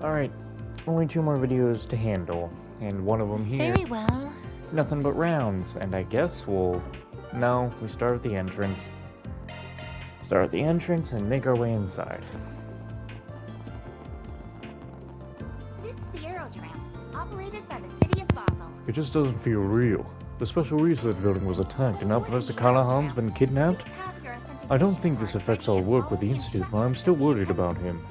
Alright, only 2 more videos to handle, and one of them here Very is well. nothing but rounds, and I guess No, we start at the entrance. Start at the entrance and make our way inside. This is the Aerotram, operated by the city of Basel. It just doesn't feel real. The Special Research Building was attacked, and now Professor Callahan's been kidnapped? I don't think this affects our work with the Institute, but I'm still worried about him.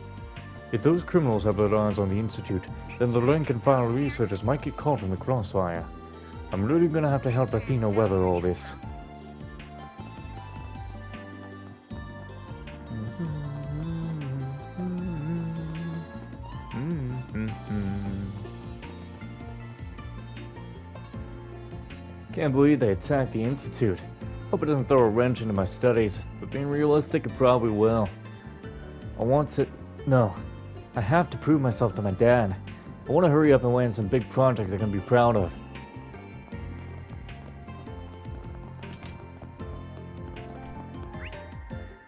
If those criminals have their eyes on the Institute, then the rank and file researchers might get caught in the crossfire. I'm really gonna have to help Athena weather all this. Can't believe they attacked the Institute. Hope it doesn't throw a wrench into my studies, but being realistic, it probably will. No. I have to prove myself to my dad. I want to hurry up and land some big projects I can be proud of.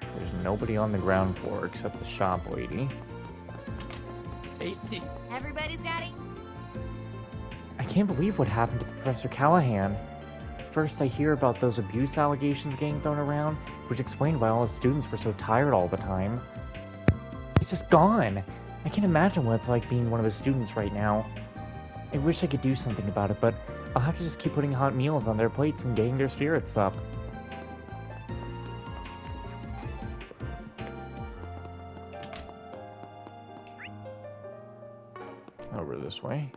There's nobody on the ground floor except the shop lady. Tasty. Everybody's got it? I can't believe what happened to Professor Callahan. First, I hear about those abuse allegations getting thrown around, which explained why all the students were so tired all the time. He's just gone. I can't imagine what it's like being one of his students right now. I wish I could do something about it, but I'll have to just keep putting hot meals on their plates and getting their spirits up. Over this way.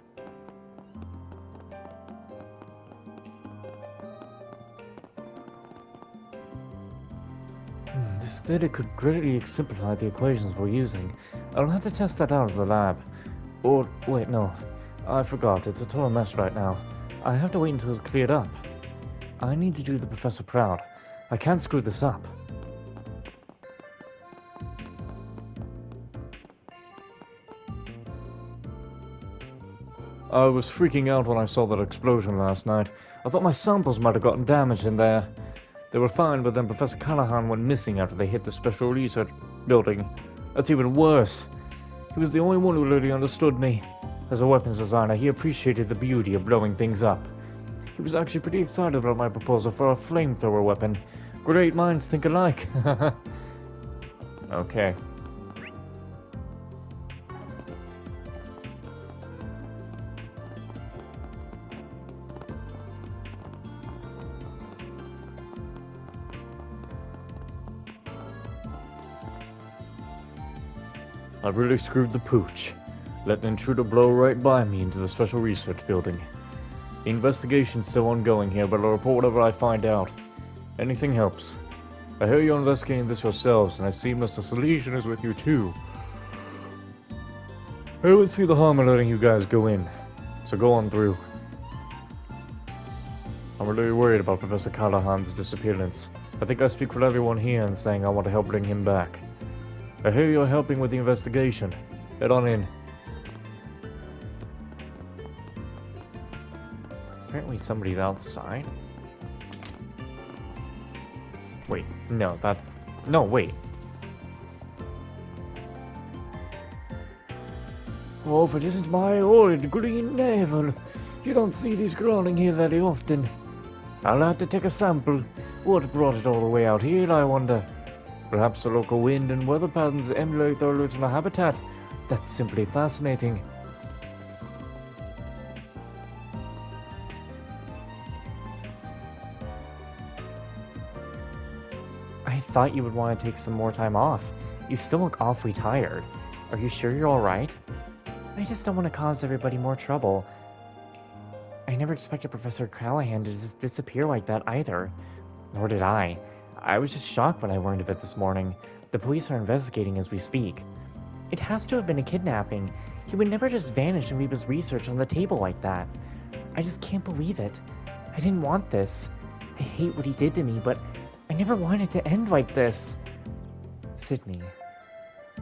This theory could greatly simplify the equations we're using. I'll have to test that out in the lab. Or, wait, no. I forgot, it's a total mess right now. I have to wait until it's cleared up. I need to do the professor proud. I can't screw this up. I was freaking out when I saw that explosion last night. I thought my samples might have gotten damaged in there. They were fine, but then Professor Callahan went missing after they hit the Special Research Building. That's even worse. He was the only one who really understood me. As a weapons designer, he appreciated the beauty of blowing things up. He was actually pretty excited about my proposal for a flamethrower weapon. Great minds think alike. Okay. I really screwed the pooch, letting an intruder blow right by me into the Special Research Building. The investigation's still ongoing here, but I'll report whatever I find out. Anything helps. I hear you're investigating this yourselves, and I see Mr. Salesian is with you too. I don't see the harm in letting you guys go in, so go on through. I'm really worried about Professor Callahan's disappearance. I think I speak for everyone here in saying I want to help bring him back. I hear you're helping with the investigation. Head on in. Apparently somebody's outside. Wait, no, that's... No, wait. Oh, if it isn't my old green navel. You don't see these growing here very often. I'll have to take a sample. What brought it all the way out here, I wonder? Perhaps the local wind and weather patterns emulate their original habitat. That's simply fascinating. I thought you would want to take some more time off. You still look awfully tired. Are you sure you're alright? I just don't want to cause everybody more trouble. I never expected Professor Callahan to just disappear like that either. Nor did I. I was just shocked when I learned of it this morning. The police are investigating as we speak. It has to have been a kidnapping. He would never just vanish and leave his research on the table like that. I just can't believe it. I didn't want this. I hate what he did to me, but I never wanted it to end like this. Sydney.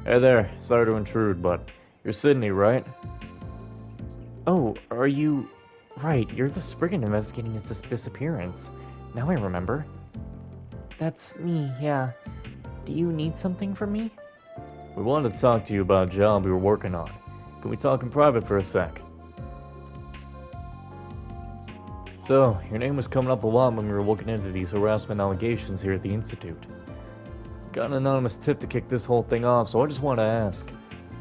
Hey there, sorry to intrude, but you're Sydney, right? Oh, are you... Right, you're the Spriggan investigating his disappearance. Now I remember. That's me, yeah. Do you need something from me? We wanted to talk to you about a job we were working on. Can we talk in private for a sec? So, your name was coming up a lot when we were looking into these harassment allegations here at the Institute. Got an anonymous tip to kick this whole thing off, so I just want to ask,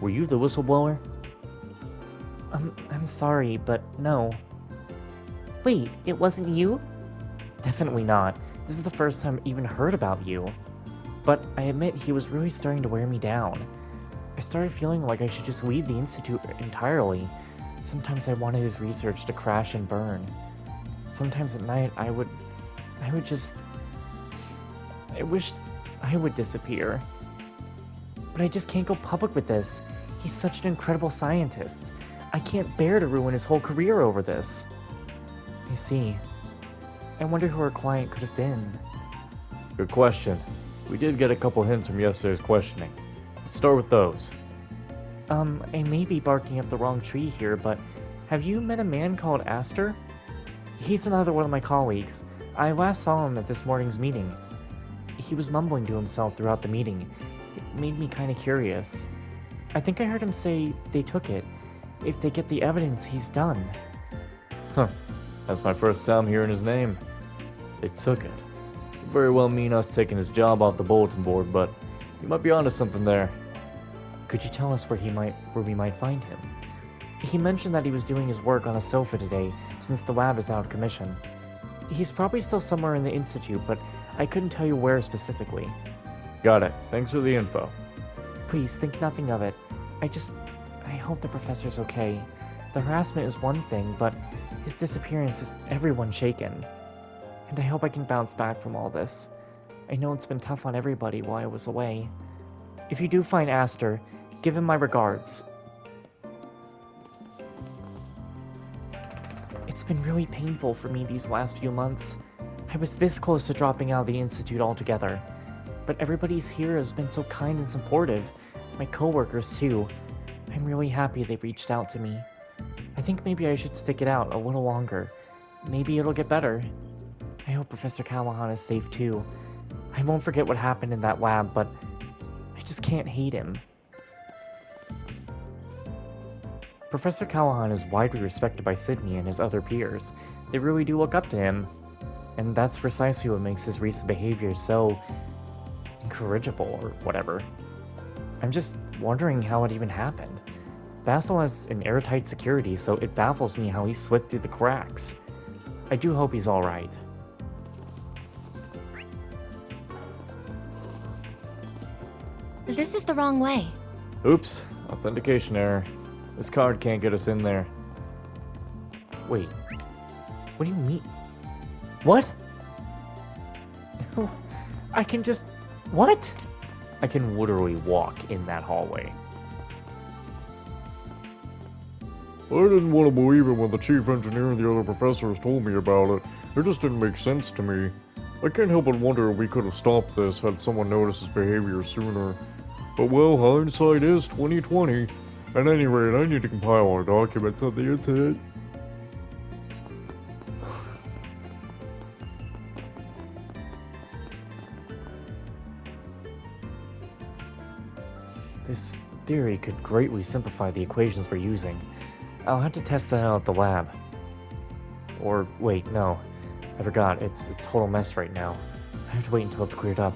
were you the whistleblower? I'm sorry, but no. Wait, it wasn't you? Definitely not. This is the first time I even heard about you. But I admit he was really starting to wear me down. I started feeling like I should just leave the Institute entirely. Sometimes I wanted his research to crash and burn. Sometimes at night I wished I would disappear. But I just can't go public with this. He's such an incredible scientist. I can't bear to ruin his whole career over this. I see. I wonder who our client could have been. Good question. We did get a couple hints from yesterday's questioning. Let's start with those. I may be barking up the wrong tree here, but have you met a man called Aster? He's another one of my colleagues. I last saw him at this morning's meeting. He was mumbling to himself throughout the meeting. It made me kind of curious. I think I heard him say they took it. If they get the evidence, he's done. Huh. That's my first time hearing his name. They took it. Could very well mean us taking his job off the bulletin board, but you might be onto something there. Could you tell us where we might find him? He mentioned that he was doing his work on a sofa today, since the lab is out of commission. He's probably still somewhere in the Institute, but I couldn't tell you where specifically. Got it. Thanks for the info. Please, think nothing of it. I hope the professor's okay. The harassment is one thing, but his disappearance has everyone shaken. And I hope I can bounce back from all this. I know it's been tough on everybody while I was away. If you do find Aster, give him my regards. It's been really painful for me these last few months. I was this close to dropping out of the Institute altogether. But everybody's here has been so kind and supportive. My coworkers too. I'm really happy they reached out to me. I think maybe I should stick it out a little longer. Maybe it'll get better. I hope Professor Callahan is safe too. I won't forget what happened in that lab, but I just can't hate him. Professor Callahan is widely respected by Sydney and his other peers. They really do look up to him. And that's precisely what makes his recent behavior so incorrigible or whatever. I'm just wondering how it even happened. Basil has an airtight security, so it baffles me how he slipped through the cracks. I do hope he's alright. This is the wrong way. Oops. Authentication error. This card can't get us in there. Wait. What do you mean? What? I can just... What? I can literally walk in that hallway. I didn't want to believe it when the chief engineer and the other professors told me about it. It just didn't make sense to me. I can't help but wonder if we could have stopped this had someone noticed his behavior sooner. But well, hindsight is 2020. At any rate, I need to compile our documents on the internet. This theory could greatly simplify the equations we're using. I'll have to test that out at the lab. Or, wait, no. I forgot, it's a total mess right now. I have to wait until it's cleared up.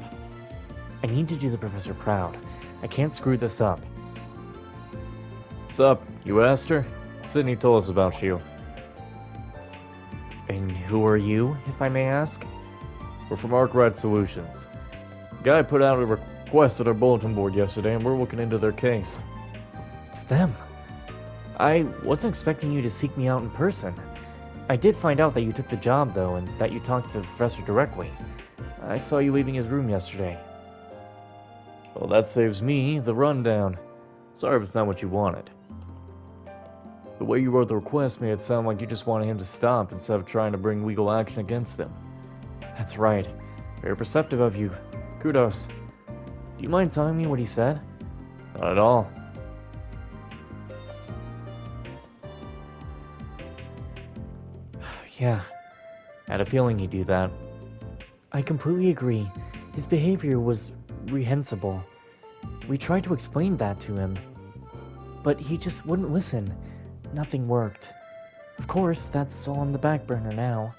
I need to do the professor proud. I can't screw this up. Sup? You asked her? Sydney told us about you. And who are you, if I may ask? We're from Arkwright Solutions. Guy put out a request at our bulletin board yesterday, and we're looking into their case. It's them. I wasn't expecting you to seek me out in person. I did find out that you took the job, though, and that you talked to the professor directly. I saw you leaving his room yesterday. Well, that saves me the rundown. Sorry if it's not what you wanted. The way you wrote the request made it sound like you just wanted him to stop instead of trying to bring legal action against him. That's right. Very perceptive of you. Kudos. Do you mind telling me what he said? Not at all. Yeah, I had a feeling he'd do that. I completely agree. His behavior was reprehensible. We tried to explain that to him. but he just wouldn't listen. Nothing worked. Of course, that's all on the back burner now.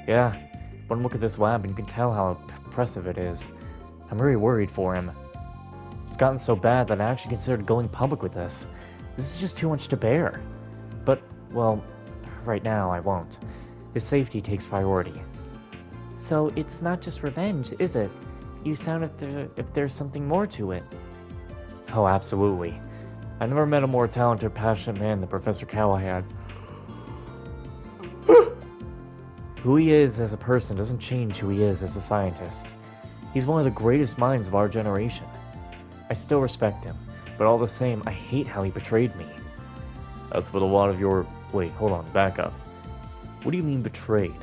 Yeah, one look at this lab and you can tell how impressive it is. I'm very worried for him. It's gotten so bad that I actually considered going public with this. This is just too much to bear. But, well, right now I won't. His safety takes priority. So it's not just revenge, is it? You sound if there's something more to it. Oh, absolutely. I never met a more talented, passionate man than Professor Callahan. Who he is as a person doesn't change who he is as a scientist. He's one of the greatest minds of our generation. I still respect him, but all the same, I hate how he betrayed me. That's what a lot of your... Wait, hold on, back up. What do you mean betrayed?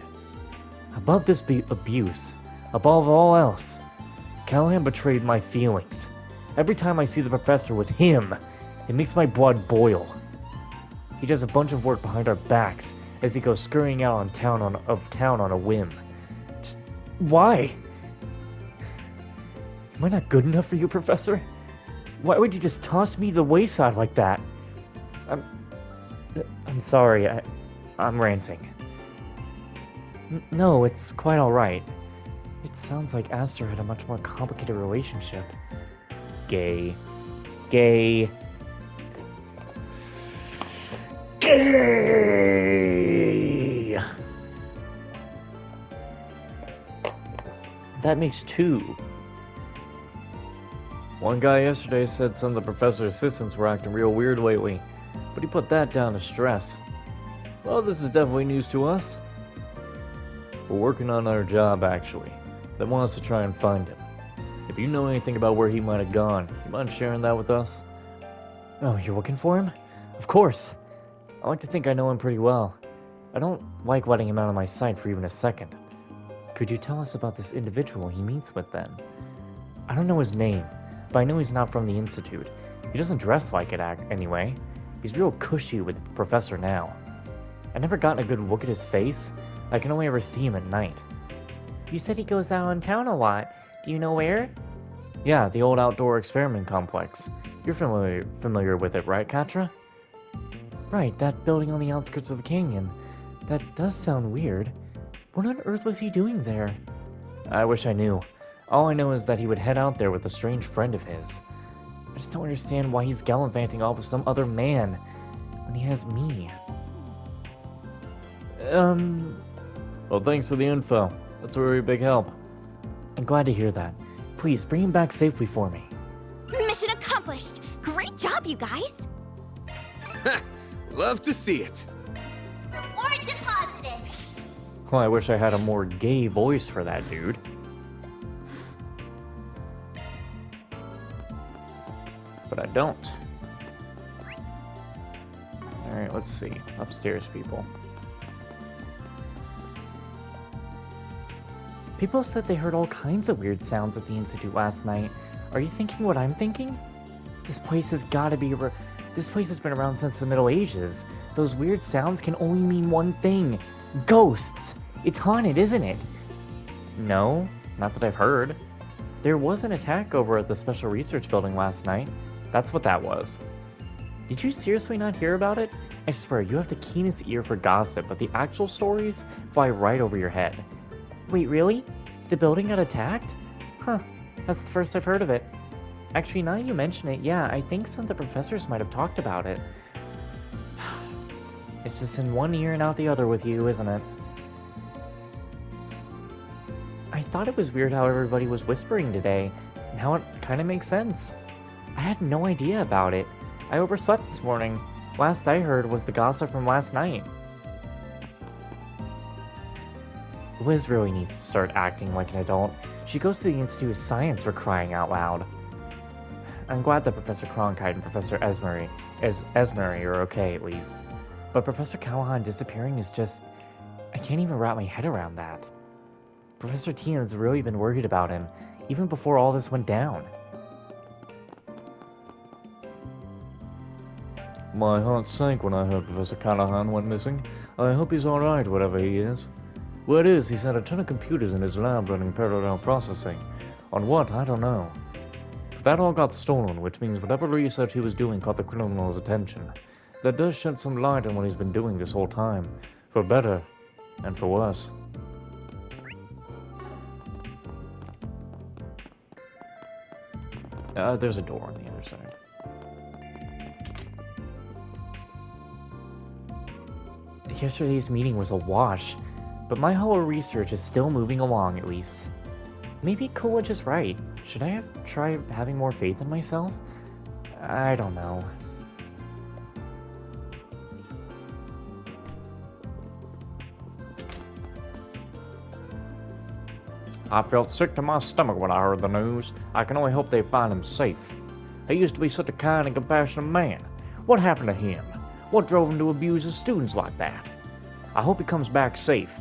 Above this abuse, above all else, Callahan betrayed my feelings. Every time I see the professor with him, it makes my blood boil. He does a bunch of work behind our backs as he goes scurrying out of town on a whim. Just, why? Am I not good enough for you, Professor? Why would you just toss me to the wayside like that? I'm sorry, I'm ranting. No, it's quite alright. It sounds like Aster had a much more complicated relationship. Gay. Gay. Gay! That makes two. One guy yesterday said some of the professor's assistants were acting real weird lately, but he put that down to stress. Well, this is definitely news to us. We're working on our job, actually. They want us to try and find him. If you know anything about where he might have gone, you mind sharing that with us? Oh, you're looking for him? Of course. I like to think I know him pretty well. I don't like letting him out of my sight for even a second. Could you tell us about this individual he meets with, then? I don't know his name, but I know he's not from the Institute. He doesn't dress like it, anyway. He's real cushy with the professor now. I never gotten a good look at his face. I can only ever see him at night. You said he goes out in town a lot. Do you know where? Yeah, the old outdoor experiment complex. You're familiar with it, right, Katra? Right, that building on the outskirts of the canyon. That does sound weird. What on earth was he doing there? I wish I knew. All I know is that he would head out there with a strange friend of his. I just don't understand why he's gallivanting off with some other man when he has me. Well, thanks for the info. That's a very big help. I'm glad to hear that. Please, bring him back safely for me. Mission accomplished! Great job, you guys! Love to see it. Reward deposited! Well, I wish I had a more gay voice for that dude. But I don't. Alright, let's see. Upstairs, people. People said they heard all kinds of weird sounds at the Institute last night. Are you thinking what I'm thinking? This place has gotta be This place has been around since the Middle Ages. Those weird sounds can only mean one thing. Ghosts! It's haunted, isn't it? No, not that I've heard. There was an attack over at the Special Research Building last night. That's what that was. Did you seriously not hear about it? I swear, you have the keenest ear for gossip, but the actual stories fly right over your head. Wait, really? The building got attacked? Huh, that's the first I've heard of it. Actually, now that you mention it, yeah, I think some of the professors might have talked about it. It's just in one ear and out the other with you, isn't it? I thought it was weird how everybody was whispering today, and how it kind of makes sense. I had no idea about it. I overslept this morning. Last I heard was the gossip from last night. Liz really needs to start acting like an adult. She goes to the Institute of Science for crying out loud. I'm glad that Professor Cronkite and Professor Esmery are okay, at least. But Professor Callahan disappearing is just... I can't even wrap my head around that. Professor Tian's really been worried about him, even before all this went down. My heart sank when I heard Professor Callahan went missing. I hope he's alright, whatever he is. Word is, he's had a ton of computers in his lab running parallel processing. On what, I don't know. That all got stolen, which means whatever research he was doing caught the criminal's attention. That does shed some light on what he's been doing this whole time, for better and for worse. There's a door on the other side. Yesterday's meeting was a wash, but my whole research is still moving along at least. Maybe Coolidge is right. Should I try having more faith in myself? I don't know. I felt sick to my stomach when I heard the news. I can only hope they find him safe. He used to be such a kind and compassionate man. What happened to him? What drove him to abuse his students like that? I hope he comes back safe,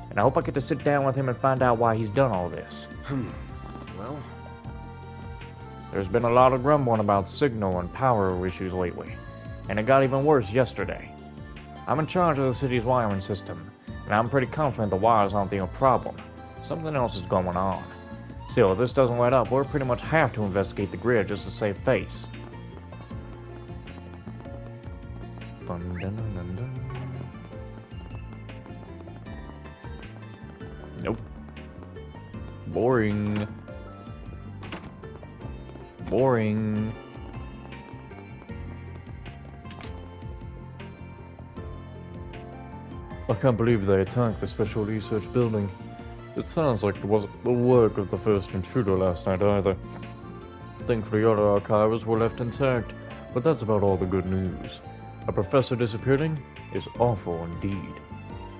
and I hope I get to sit down with him and find out why he's done all this. Well, There's been a lot of grumbling about signal and power issues lately, and it got even worse yesterday. I'm in charge of the city's wiring system, and I'm pretty confident the wires aren't the only problem. Something else is going on. Still, if this doesn't let up, we'll pretty much have to investigate the grid just to save face. Dun, dun, dun, dun, dun. Nope. Boring. Boring. I can't believe they attacked the Special Research Building. It sounds like it wasn't the work of the first intruder last night either. Thankfully, other archives were left intact, but that's about all the good news. A professor disappearing is awful indeed.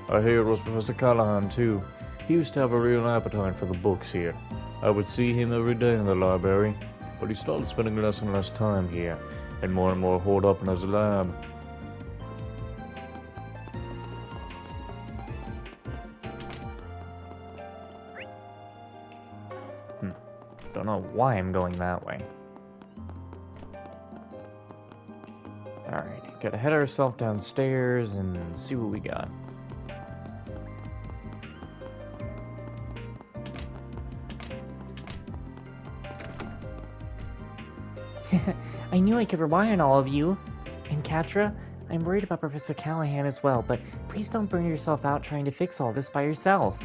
I hear it was Professor Callahan too. He used to have a real appetite for the books here. I would see him every day in the library, but he started spending less and less time here, and more holed up in his lab. Don't know why I'm going that way. Alright, gotta head ourselves downstairs and see what we got. I knew I could rely on all of you. And Katra, I'm worried about Professor Callahan as well, but please don't burn yourself out trying to fix all this by yourself.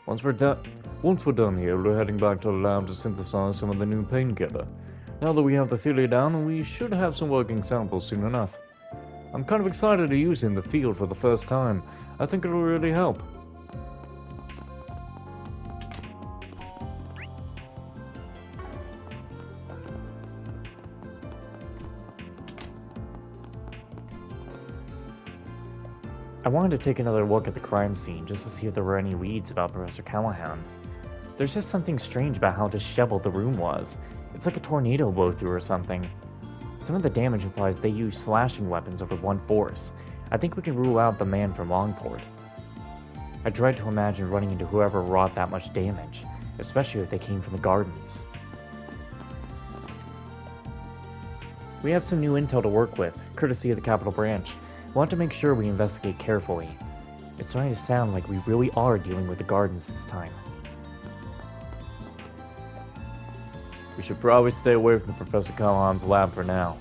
Once we're done here, we're heading back to the lab to synthesize some of the new painkiller. Now that we have the theory down, we should have some working samples soon enough. I'm kind of excited to use it in the field for the first time. I think it'll really help. I wanted to take another look at the crime scene just to see if there were any leads about Professor Callahan. There's just something strange about how disheveled the room was. It's like a tornado blew through or something. Some of the damage implies they used slashing weapons over one force. I think we can rule out the man from Longport. I dread to imagine running into whoever wrought that much damage, especially if they came from the gardens. We have some new intel to work with, courtesy of the Capital Branch. We'll have to make sure we investigate carefully. It's starting to sound like we really are dealing with the gardens this time. We should probably stay away from Professor Callahan's lab for now.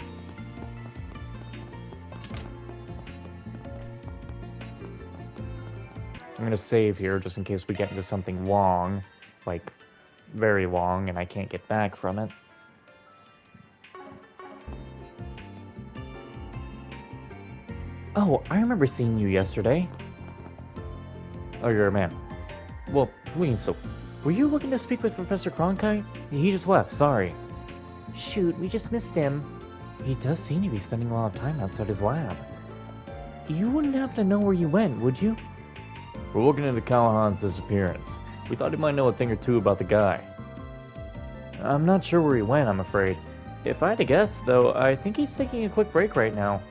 I'm gonna save here just in case we get into something long, like very long, and I can't get back from it. Oh, I remember seeing you yesterday. Oh, you're a man. Well, so were you looking to speak with Professor Cronkite? He just left, sorry. Shoot, we just missed him. He does seem to be spending a lot of time outside his lab. You wouldn't happen to know where you went, would you? We're looking into Callahan's disappearance. We thought he might know a thing or two about the guy. I'm not sure where he went, I'm afraid. If I had to guess, though, I think he's taking a quick break right now.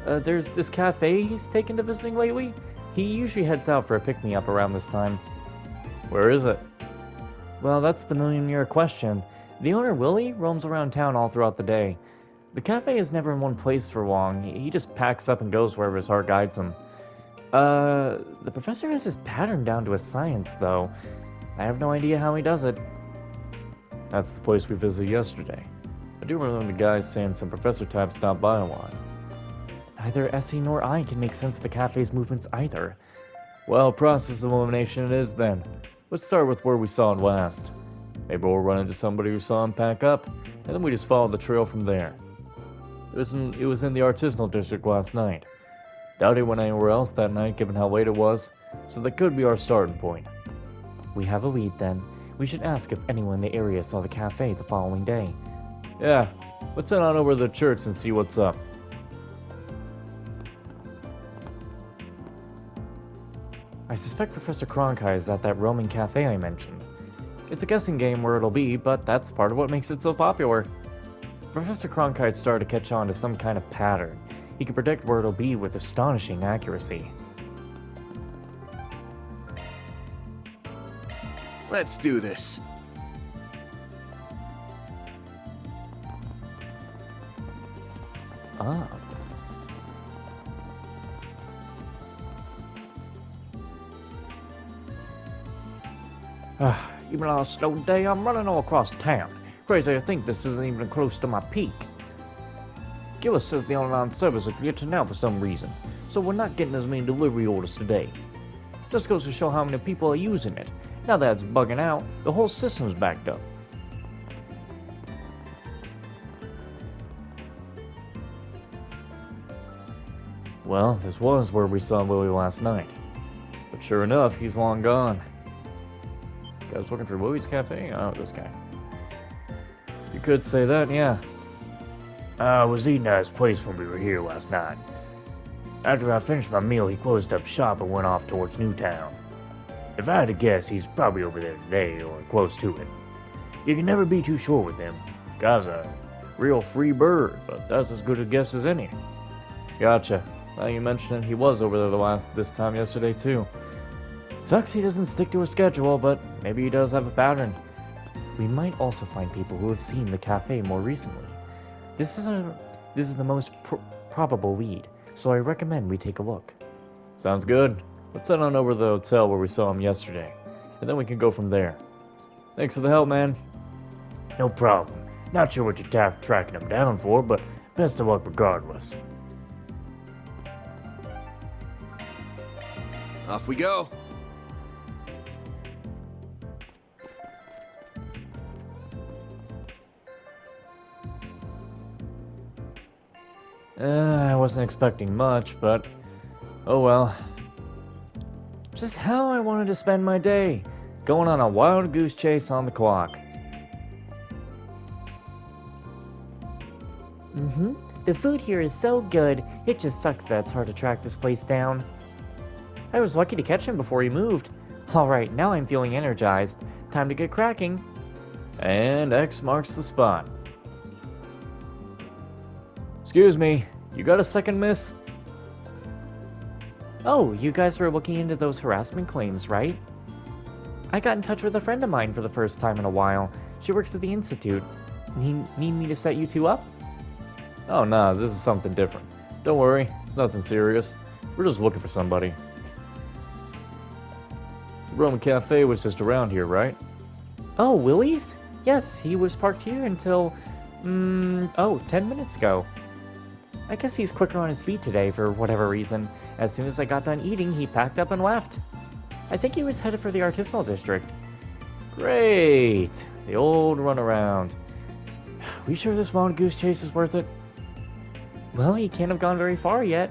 There's this cafe he's taken to visiting lately. He usually heads out for a pick-me-up around this time. Where is it? Well, that's the million-year question. The owner, Willie, roams around town all throughout the day. The cafe is never in one place for long. He just packs up and goes wherever his heart guides him. The professor has his pattern down to a science, though. I have no idea how he does it. That's the place we visited yesterday. I do remember the guys saying some professor type stopped by a lot. Neither Essie nor I can make sense of the cafe's movements either. Well, process of elimination it is then. Let's start with where we saw it last. Maybe we'll run into somebody who saw him pack up, and then we just follow the trail from there. It was in the artisanal district last night. Doubt he went anywhere else that night given how late it was, so that could be our starting point. We have a lead then. We should ask if anyone in the area saw the cafe the following day. Yeah, let's head on over to the church and see what's up. I suspect Professor Cronkite is at that Roman cafe I mentioned. It's a guessing game where it'll be, but that's part of what makes it so popular. Professor Cronkite started to catch on to some kind of pattern. He can predict where it'll be with astonishing accuracy. Let's do this. Ah. Even on a slow day, I'm running all across town. Crazy to think this isn't even close to my peak. Gillis says the online service is glitching out for some reason, so we're not getting as many delivery orders today. Just goes to show how many people are using it. Now that it's bugging out, the whole system's backed up. Well, this was where we saw Willie last night. But sure enough, he's long gone. Guys looking for Willie's Cafe? Oh, this guy. You could say that, yeah. I was eating at his place when we were here last night. After I finished my meal, he closed up shop and went off towards Newtown. If I had to guess, he's probably over there today or close to it. You can never be too sure with him. Guy's a real free bird, but that's as good a guess as any. Gotcha. Now you mentioned he was over there this time yesterday too. Sucks he doesn't stick to a schedule, but maybe he does have a pattern. We might also find people who have seen the cafe more recently. This is the most probable lead, so I recommend we take a look. Sounds good. Let's head on over to the hotel where we saw him yesterday, and then we can go from there. Thanks for the help, man. No problem. Not sure what you're tracking him down for, but best of luck regardless. Off we go. I wasn't expecting much, but oh well. Just how I wanted to spend my day, going on a wild goose chase on the clock. The food here is so good, it just sucks that it's hard to track this place down. I was lucky to catch him before he moved. Alright, now I'm feeling energized. Time to get cracking. And X marks the spot. Excuse me, you got a second, miss? Oh, you guys were looking into those harassment claims, right? I got in touch with a friend of mine for the first time in a while. She works at the Institute. Need me to set you two up? Oh nah, this is something different. Don't worry, it's nothing serious. We're just looking for somebody. The Roman Cafe was just around here, right? Oh, Willie's? Yes, he was parked here until, 10 minutes ago. I guess he's quicker on his feet today for whatever reason. As soon as I got done eating, he packed up and left. I think he was headed for the artisanal district. Great! The old runaround. We sure this wild goose chase is worth it? Well, he can't have gone very far yet.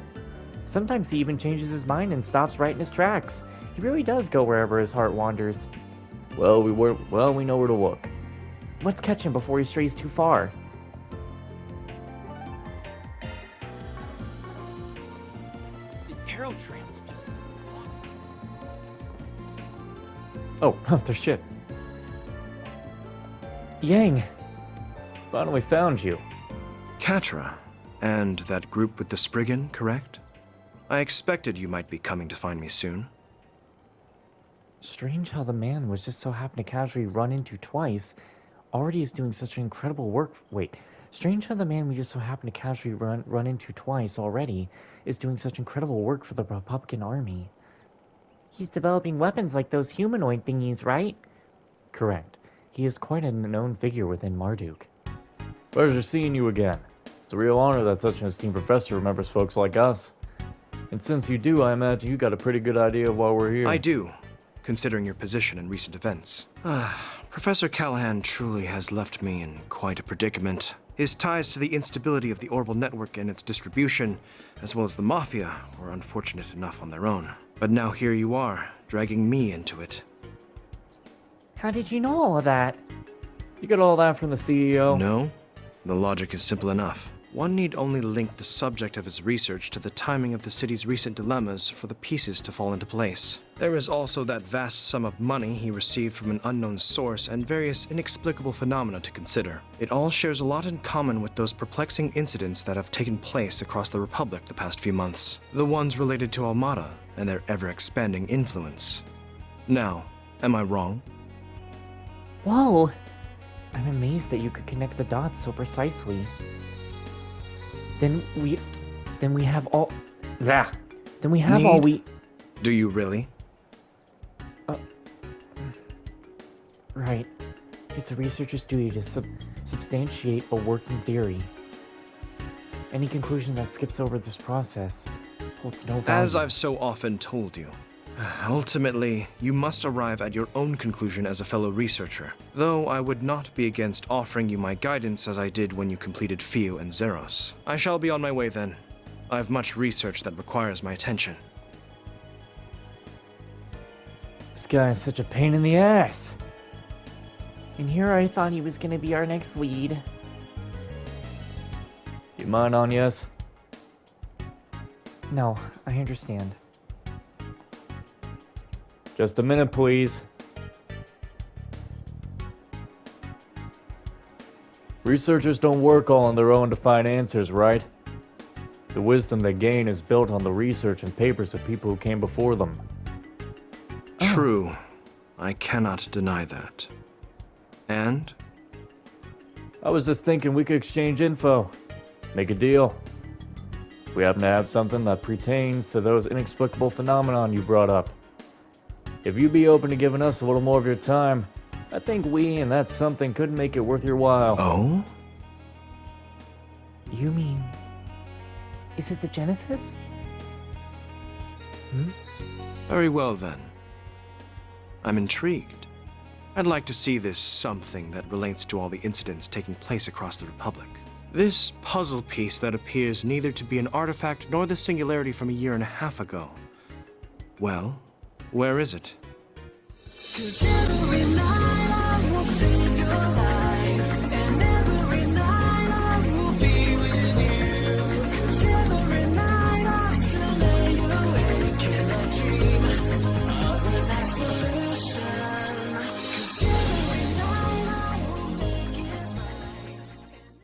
Sometimes he even changes his mind and stops right in his tracks. He really does go wherever his heart wanders. Well, we know where to look. Let's catch him before he strays too far. The arrow trail is just awesome. Oh, there's shit. Yang! Finally found you. Katra, and that group with the Spriggan, correct? I expected you might be coming to find me soon. Strange how the man was just so happened to casually run into twice already is doing such incredible work. Wait, strange how the man we just so happened to casually run into twice already is doing such incredible work for the Republican Army. He's developing weapons like those humanoid thingies, right? Correct. He is quite a known figure within Marduk. Pleasure seeing you again. It's a real honor that such an esteemed professor remembers folks like us. And since you do, I imagine you got a pretty good idea of why we're here. I do, considering your position in recent events. Professor Callahan truly has left me in quite a predicament. His ties to the instability of the Orbital Network and its distribution, as well as the Mafia, were unfortunate enough on their own. But now here you are, dragging me into it. How did you know all of that? You got all that from the CEO? No? The logic is simple enough. One need only link the subject of his research to the timing of the city's recent dilemmas for the pieces to fall into place. There is also that vast sum of money he received from an unknown source and various inexplicable phenomena to consider. It all shares a lot in common with those perplexing incidents that have taken place across the Republic the past few months. The ones related to Almada and their ever-expanding influence. Now, am I wrong? Whoa! I'm amazed that you could connect the dots so precisely. Then we have all... Yeah. Then we have all we... Do you really? Right. It's a researcher's duty to substantiate a working theory. Any conclusion that skips over this process holds no value. As I've so often told you, ultimately, you must arrive at your own conclusion as a fellow researcher, though I would not be against offering you my guidance as I did when you completed Fio and Zeros. I shall be on my way then. I have much research that requires my attention. This guy is such a pain in the ass. And here I thought he was gonna be our next lead. You mind on yes? No, I understand. Just a minute, please. Researchers don't work all on their own to find answers, right? The wisdom they gain is built on the research and papers of people who came before them. True. I cannot deny that. And? I was just thinking we could exchange info. Make a deal. We happen to have something that pertains to those inexplicable phenomenon you brought up. If you'd be open to giving us a little more of your time, I think we and that something could make it worth your while. Oh? You mean... Is it the Genesis? Very well then. I'm intrigued. I'd like to see this something that relates to all the incidents taking place across the Republic. This puzzle piece that appears neither to be an artifact nor the singularity from a year and a half ago. Well, where is it? 'Cause every night